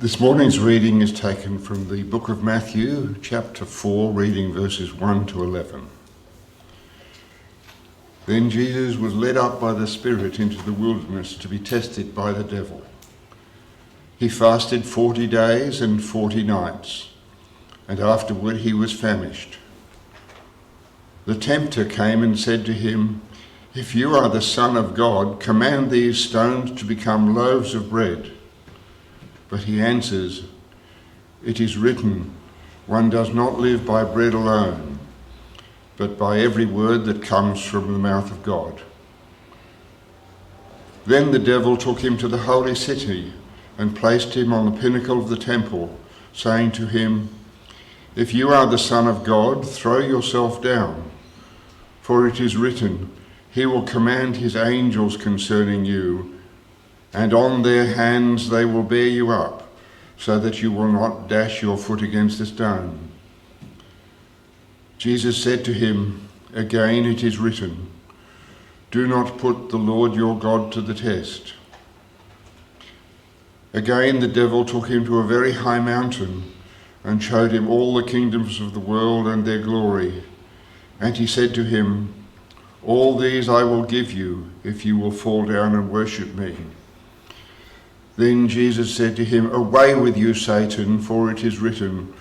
This morning's reading is taken from the book of Matthew, chapter 4, reading verses 1 to 11. Then Jesus was led up by the Spirit into the wilderness to be tested by the devil. He fasted 40 days and 40 nights, and afterward he was famished. The tempter came and said to him, "If you are the Son of God, command these stones to become loaves of bread." But he answers, "It is written, one does not live by bread alone, but by every word that comes from the mouth of God." Then the devil took him to the holy city and placed him on the pinnacle of the temple, saying to him, "If you are the Son of God, throw yourself down, for it is written, he will command his angels concerning you, and on their hands they will bear you up, so that you will not dash your foot against a stone." Jesus said to him, "Again it is written, do not put the Lord your God to the test." Again the devil took him to a very high mountain and showed him all the kingdoms of the world and their glory. And he said to him, "All these I will give you if you will fall down and worship me." Then Jesus said to him, "Away with you, Satan, for it is written,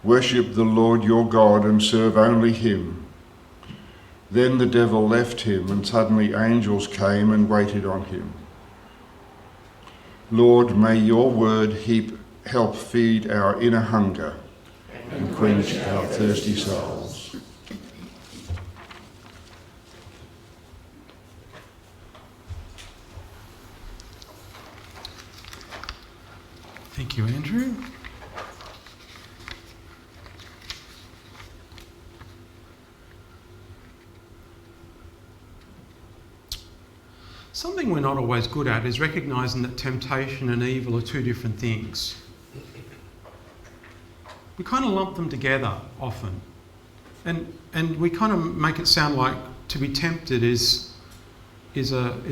worship the Lord your God and serve only him." Then the devil left him, and suddenly angels came and waited on him. Lord, may your word help feed our inner hunger and quench our thirsty souls. Thank you, Andrew. Something we're not always good at is recognising that temptation and evil are two different things. We kind of lump them together often. And we kind of make it sound like to be tempted is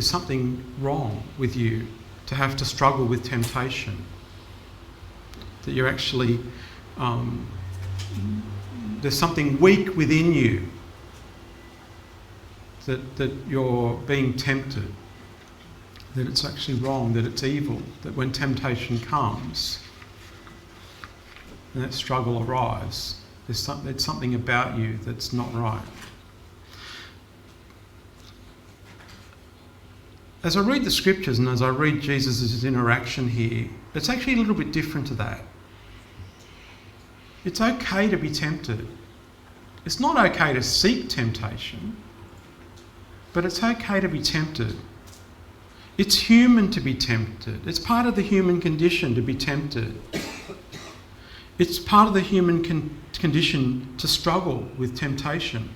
something wrong with you, to have to struggle with temptation. That you're actually, there's something weak within you, that you're being tempted, that it's actually wrong, that it's evil, that when temptation comes and that struggle arrives, there's something about you that's not right. As I read the scriptures and as I read Jesus' interaction here, it's actually a little bit different to that. It's okay to be tempted. It's not okay to seek temptation, but it's okay to be tempted. It's human to be tempted. It's part of the human condition to be tempted. It's part of the human condition to struggle with temptation.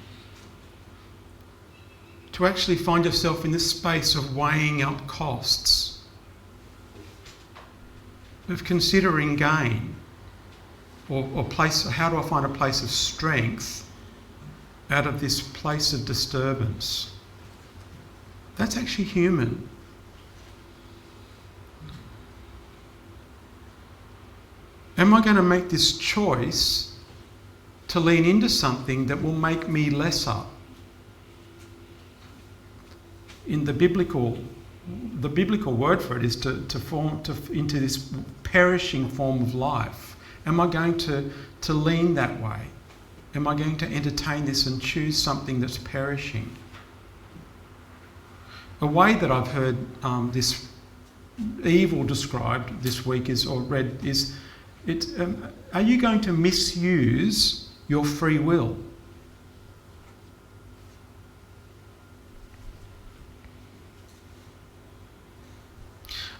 To actually find yourself in this space of weighing up costs, of considering gain, or how do I find a place of strength out of this place of disturbance? That's actually human. Am I going to make this choice to lean into something that will make me lesser? In the biblical word for it is to form into this perishing form of life. Am I going to lean that way? Am I going to entertain this and choose something that's perishing? A way that I've heard this evil described this week is are you going to misuse your free will?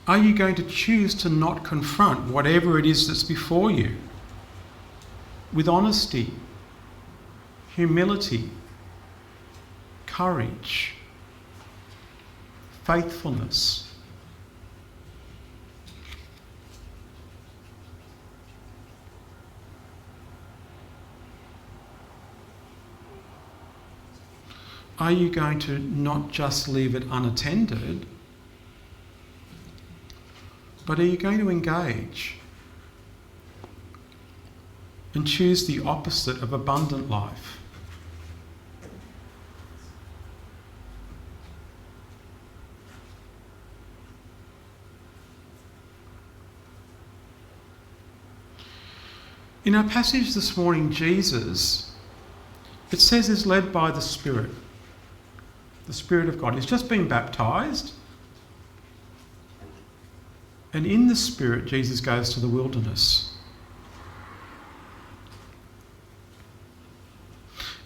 Are you going to choose to not confront whatever it is that's before you with honesty, humility, courage, faithfulness? Are you going to not just leave it unattended, but are you going to engage? and choose the opposite of abundant life. In our passage this morning, Jesus, it says, is led by the Spirit of God. He's just been baptised. And in the Spirit, Jesus goes to the wilderness.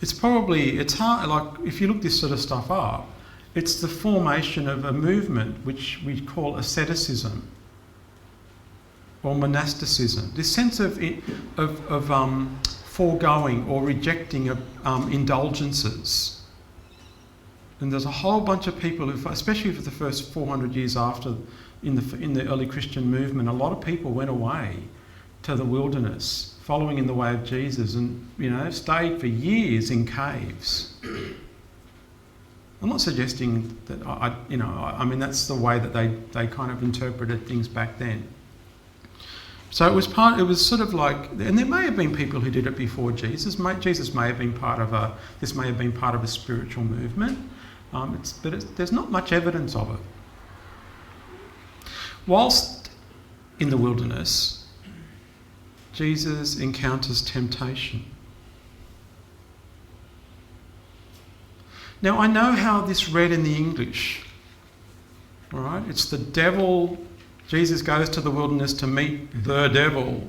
It's hard, like, if you look this sort of stuff up, it's the formation of a movement which we call asceticism or monasticism. This sense of foregoing or rejecting of indulgences. And there's a whole bunch of people who, especially for the first 400 years after, in the early Christian movement, a lot of people went away to the wilderness, following in the way of Jesus, and stayed for years in caves. I'm not suggesting that I mean that's the way that they kind of interpreted things back then. So it was sort of like, and there may have been people who did it before Jesus. Jesus may have been part of a spiritual movement, there's not much evidence of it. Whilst in the wilderness, Jesus encounters temptation. Now I know how this read in the English. All right, it's the devil. Jesus goes to the wilderness to meet the devil.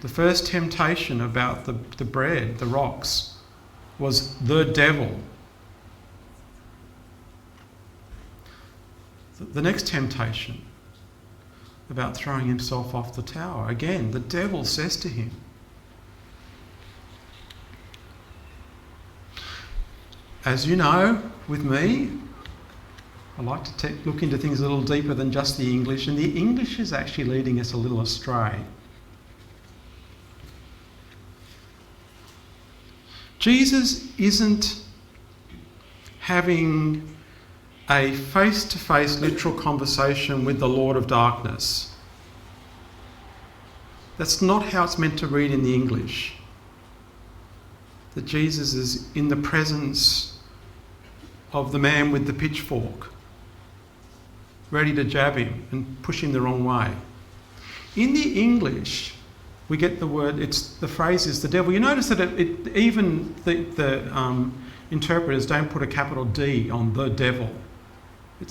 The first temptation about the bread, the rocks, was the devil. The next temptation about throwing himself off the tower. Again, the devil says to him. As you know, with me, I like to look into things a little deeper than just the English, and the English is actually leading us a little astray. Jesus isn't having a face-to-face literal conversation with the Lord of Darkness. That's not how it's meant to read in the English. That Jesus is in the presence of the man with the pitchfork, ready to jab him and push him the wrong way. In the English, we get the word, the phrase is the devil. You notice that even the interpreters don't put a capital D on the devil.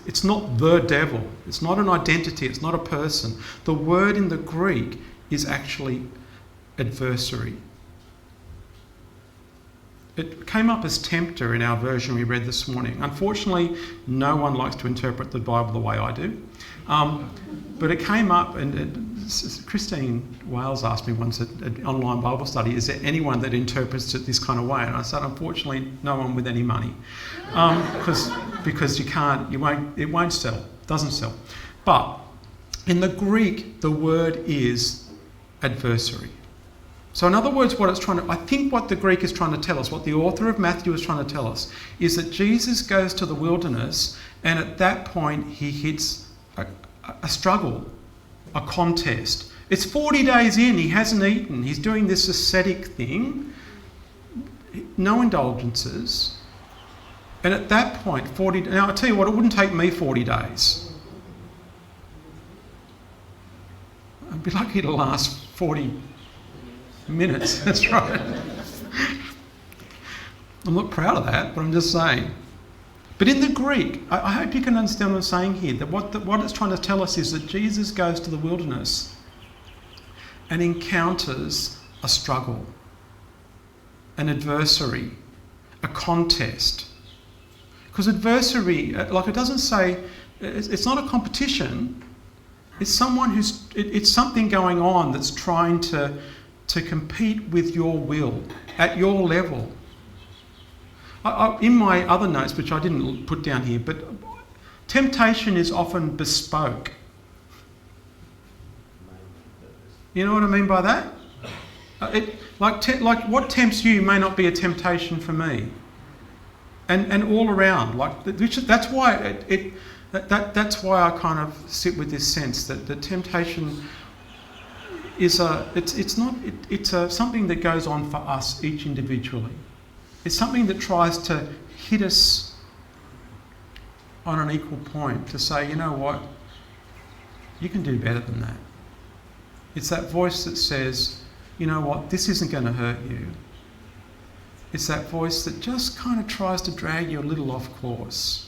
It's not the devil. It's not an identity. It's not a person. The word in the Greek is actually adversary. It came up as tempter in our version we read this morning. Unfortunately, no one likes to interpret the Bible the way I do. But it came up, and Christine Wales asked me once at an online Bible study, is there anyone that interprets it this kind of way? And I said, unfortunately, no one with any money. Because it won't sell, doesn't sell. But in the Greek, the word is adversary. So in other words, I think what the Greek is trying to tell us, what the author of Matthew is trying to tell us, is that Jesus goes to the wilderness, and at that point he hits a struggle, a contest. It's 40 days in, he hasn't eaten, he's doing this ascetic thing, no indulgences. And at that point, now I'll tell you what, it wouldn't take me 40 days. I'd be lucky to last 40 minutes, that's right. I'm not proud of that, but I'm just saying. But in the Greek, I hope you can understand what I'm saying here, that what it's trying to tell us is that Jesus goes to the wilderness and encounters a struggle, an adversary, a contest. Because adversary, like it doesn't say, it's not a competition, it's something going on that's trying to compete with your will at your level. In my other notes, which I didn't put down here, but temptation is often bespoke. You know what I mean by that? Like what tempts you may not be a temptation for me, and all around. That's why that's why I kind of sit with this sense that the temptation is something that goes on for us each individually. It's something that tries to hit us on an equal point to say, you know what, you can do better than that. It's that voice that says, you know what, this isn't going to hurt you. It's that voice that just kind of tries to drag you a little off course.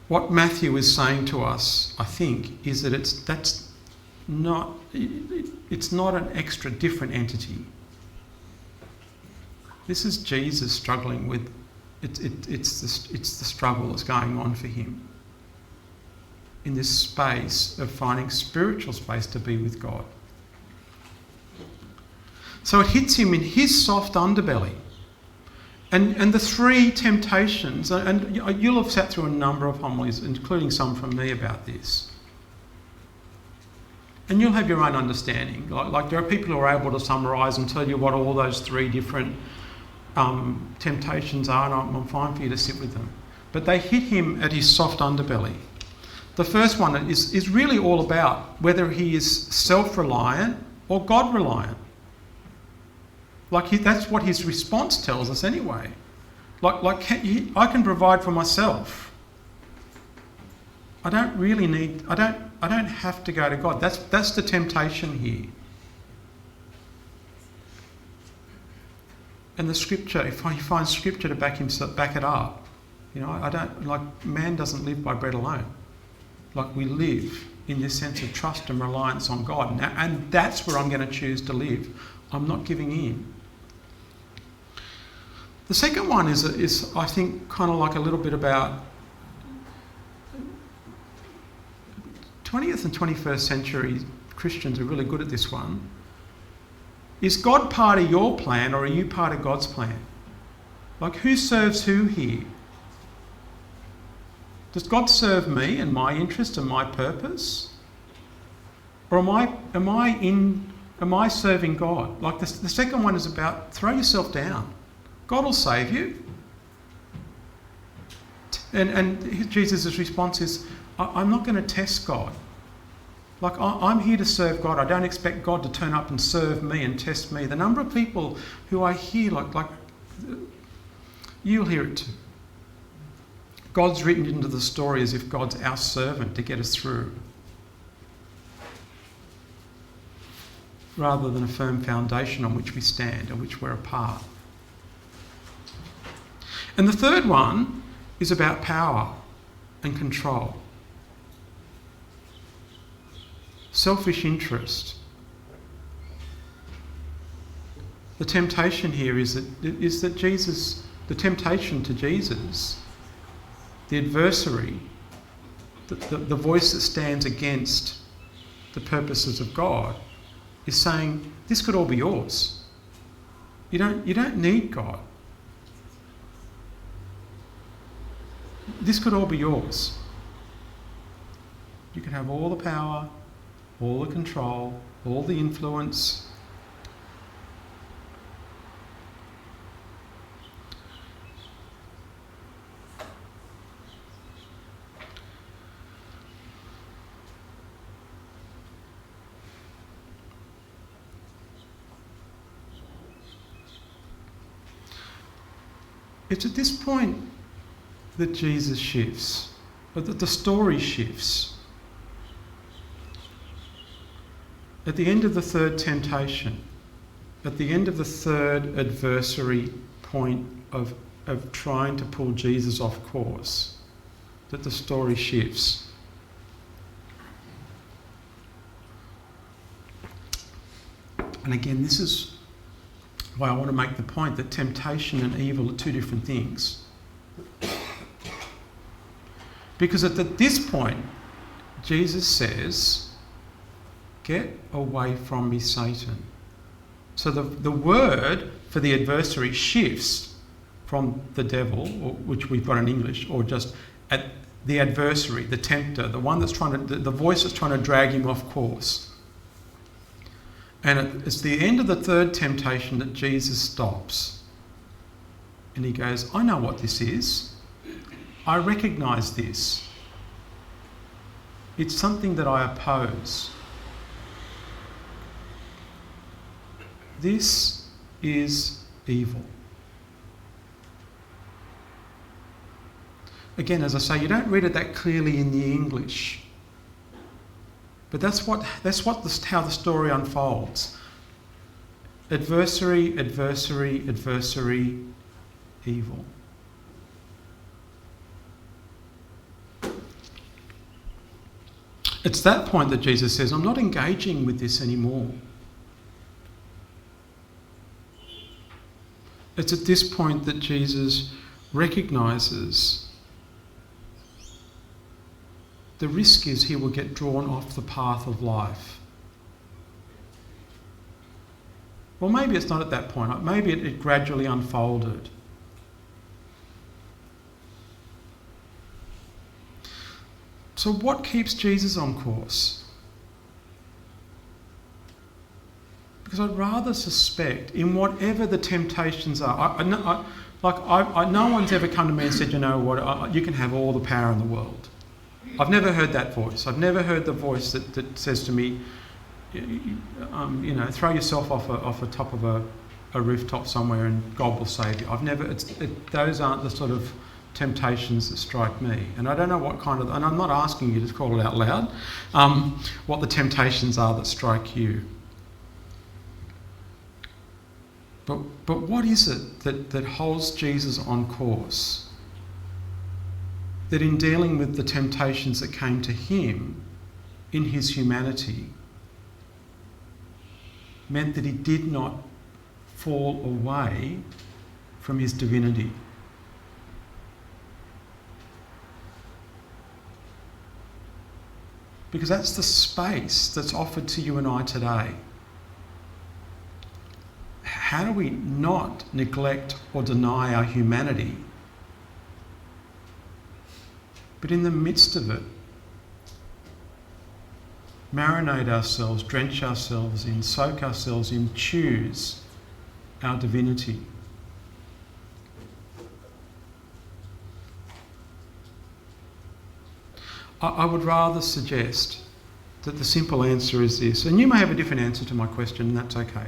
What Matthew is saying to us, I think, is that it's not an extra different entity. This is Jesus struggling with it's the struggle that's going on for him in this space of finding spiritual space to be with God. So it hits him in his soft underbelly. And the three temptations, and you'll have sat through a number of homilies, including some from me about this. And you'll have your own understanding. Like there are people who are able to summarise and tell you what all those three different temptations are, and I'm fine for you to sit with them. But they hit him at his soft underbelly. The first one is really all about whether he is self-reliant or God-reliant. That's what his response tells us anyway. I can provide for myself. I don't have to go to God. That's the temptation here. And the scripture, if he finds scripture to back it up, man doesn't live by bread alone. We live in this sense of trust and reliance on God. And that's where I'm going to choose to live. I'm not giving in. The second one is I think, kind of like a little bit about 20th and 21st century Christians are really good at this one. Is God part of your plan, or are you part of God's plan? Who serves who here? Does God serve me and my interest and my purpose? Or am I serving God? The second one is about throw yourself down. God will save you. And Jesus' response is, I'm not going to test God. I'm here to serve God. I don't expect God to turn up and serve me and test me. The number of people who I hear, you'll hear it too. God's written into the story as if God's our servant to get us through, rather than a firm foundation on which we stand, on which we're a part. And the third one is about power and control. Selfish interest. The temptation here is that Jesus, the temptation to Jesus, the adversary, the voice that stands against the purposes of God, is saying, this could all be yours. You don't need God. This could all be yours. You can have all the power, all the control, all the influence. It's at this point that Jesus shifts, or that the story shifts. At the end of the third temptation, at the end of the third adversary point of trying to pull Jesus off course, that the story shifts. And again, this is why I want to make the point that temptation and evil are two different things. Because at this point, Jesus says, get away from me, Satan. So the word for the adversary shifts from the devil, which we've got in English, or just at the adversary, the tempter, the one that's the voice that's trying to drag him off course. And it's the end of the third temptation that Jesus stops. And he goes, I know what this is. I recognise this. It's something that I oppose. This is evil. Again, as I say, you don't read it that clearly in the English. But that's how the story unfolds. Adversary, adversary, adversary, evil. It's that point that Jesus says, I'm not engaging with this anymore. It's at this point that Jesus recognises the risk is he will get drawn off the path of life. Well, maybe it's not at that point. Maybe it gradually unfolded. So what keeps Jesus on course? Because I'd rather suspect, in whatever the temptations are, no one's ever come to me and said, you know what, you can have all the power in the world. I've never heard that voice. I've never heard the voice that says to me, throw yourself off the top of a rooftop somewhere and God will save you. Those aren't the sort of temptations that strike me. And I don't know what kind of, and I'm not asking you to call it out loud, what the temptations are that strike you. But what is it that holds Jesus on course? That in dealing with the temptations that came to him in his humanity meant that he did not fall away from his divinity. Because that's the space that's offered to you and I today. How do we not neglect or deny our humanity, but in the midst of it, marinate ourselves, drench ourselves in, soak ourselves in, choose our divinity? I would rather suggest that the simple answer is this, and you may have a different answer to my question, and that's okay.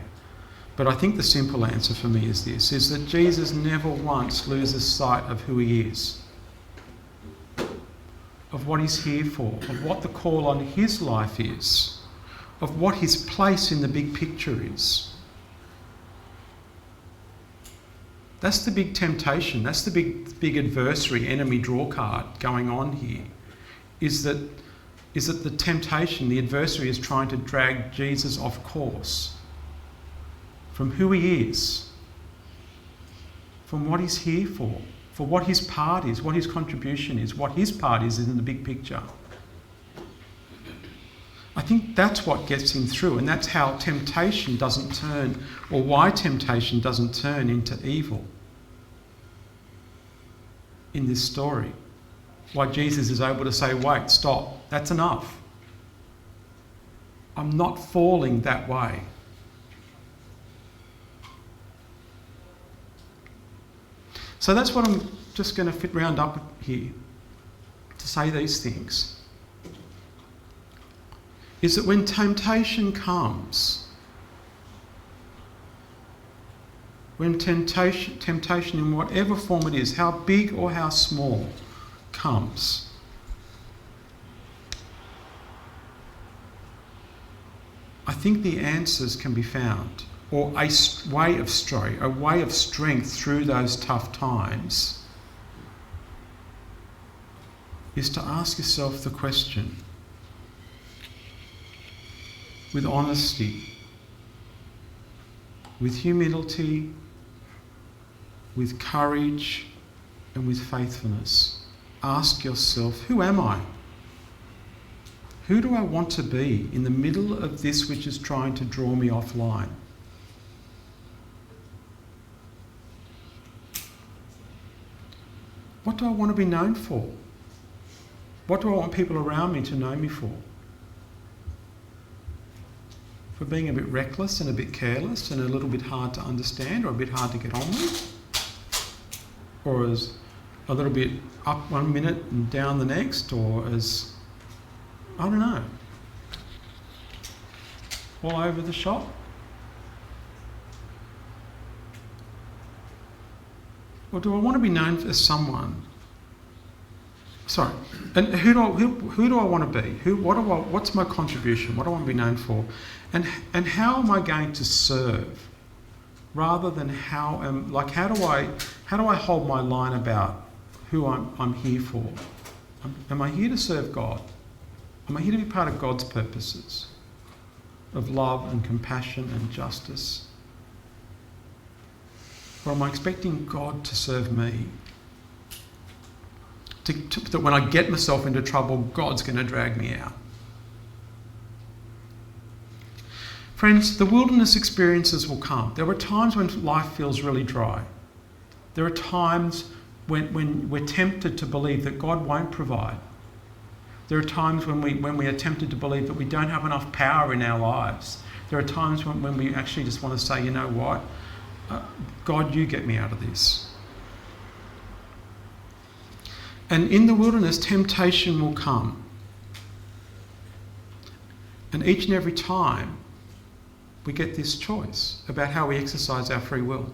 But I think the simple answer for me is this, is that Jesus never once loses sight of who he is, of what he's here for, of what the call on his life is, of what his place in the big picture is. That's the big temptation, that's the big adversary, enemy draw card going on here, is that the temptation, the adversary is trying to drag Jesus off course from who he is, from what he's here for what his part is, what his contribution is, what his part is in the big picture. I think that's what gets him through, and that's how temptation doesn't turn, or why temptation doesn't turn into evil in this story. Why Jesus is able to say, wait, stop, that's enough. I'm not falling that way. So that's what I'm just going to fit round up here to say these things. Is that when temptation comes, when temptation in whatever form it is, how big or how small, comes, I think the answers can be found, or a way of strength through those tough times is to ask yourself the question with honesty, with humility, with courage, and with faithfulness. Ask yourself, who am I? Who do I want to be in the middle of this which is trying to draw me offline? What do I want to be known for? What do I want people around me to know me for? For being a bit reckless and a bit careless and a little bit hard to understand or a bit hard to get on with? Or as a little bit up one minute and down the next, or as I don't know, all over the shop? Or do I want to be known as someone? Sorry, and who do I want to be? What's my contribution? What do I want to be known for? And how am I going to serve? Rather than how do I hold my line about who I'm here for? Am I here to serve God? Am I here to be part of God's purposes of love and compassion and justice? Or am I expecting God to serve me? That when I get myself into trouble, God's going to drag me out. Friends, the wilderness experiences will come. There are times when life feels really dry. There are times when we're tempted to believe that God won't provide. There are times when we are tempted to believe that we don't have enough power in our lives. There are times when we actually just want to say, you know what, God, you get me out of this. And in the wilderness, temptation will come. And each and every time, we get this choice about how we exercise our free will.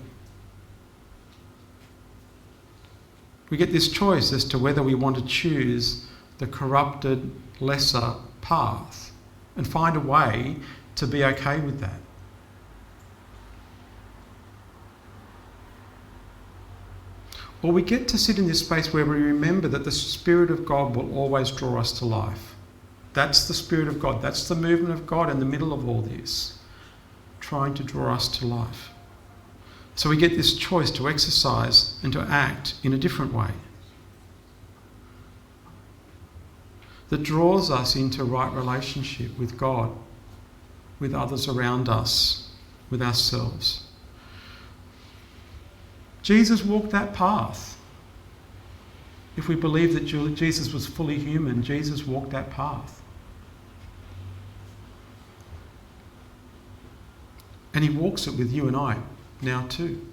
We get this choice as to whether we want to choose the corrupted, lesser path and find a way to be okay with that. Or we get to sit in this space where we remember that the Spirit of God will always draw us to life. That's the Spirit of God. That's the movement of God in the middle of all this, trying to draw us to life. So we get this choice to exercise and to act in a different way that draws us into right relationship with God, with others around us, with ourselves. Jesus walked that path. If we believe that Jesus was fully human, Jesus walked that path. And he walks it with you and I now too.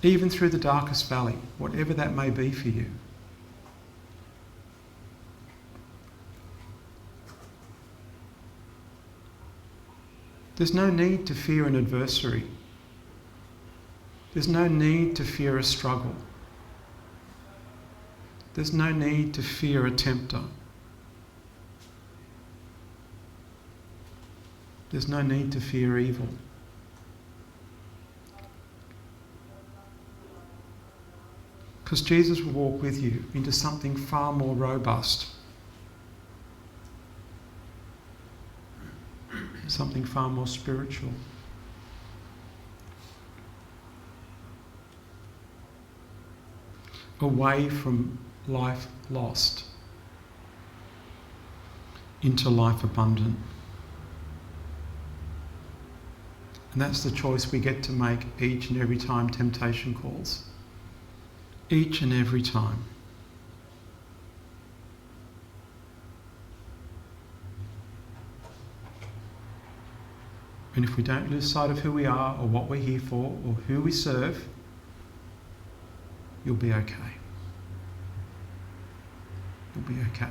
Even through the darkest valley, whatever that may be for you. There's no need to fear an adversary. There's no need to fear a struggle. There's no need to fear a tempter. There's no need to fear evil. Because Jesus will walk with you into something far more robust. Something far more spiritual. Away from life lost into life abundant. And that's the choice we get to make each and every time temptation calls. Each and every time. And if we don't lose sight of who we are or what we're here for or who we serve, you'll be okay. You'll be okay.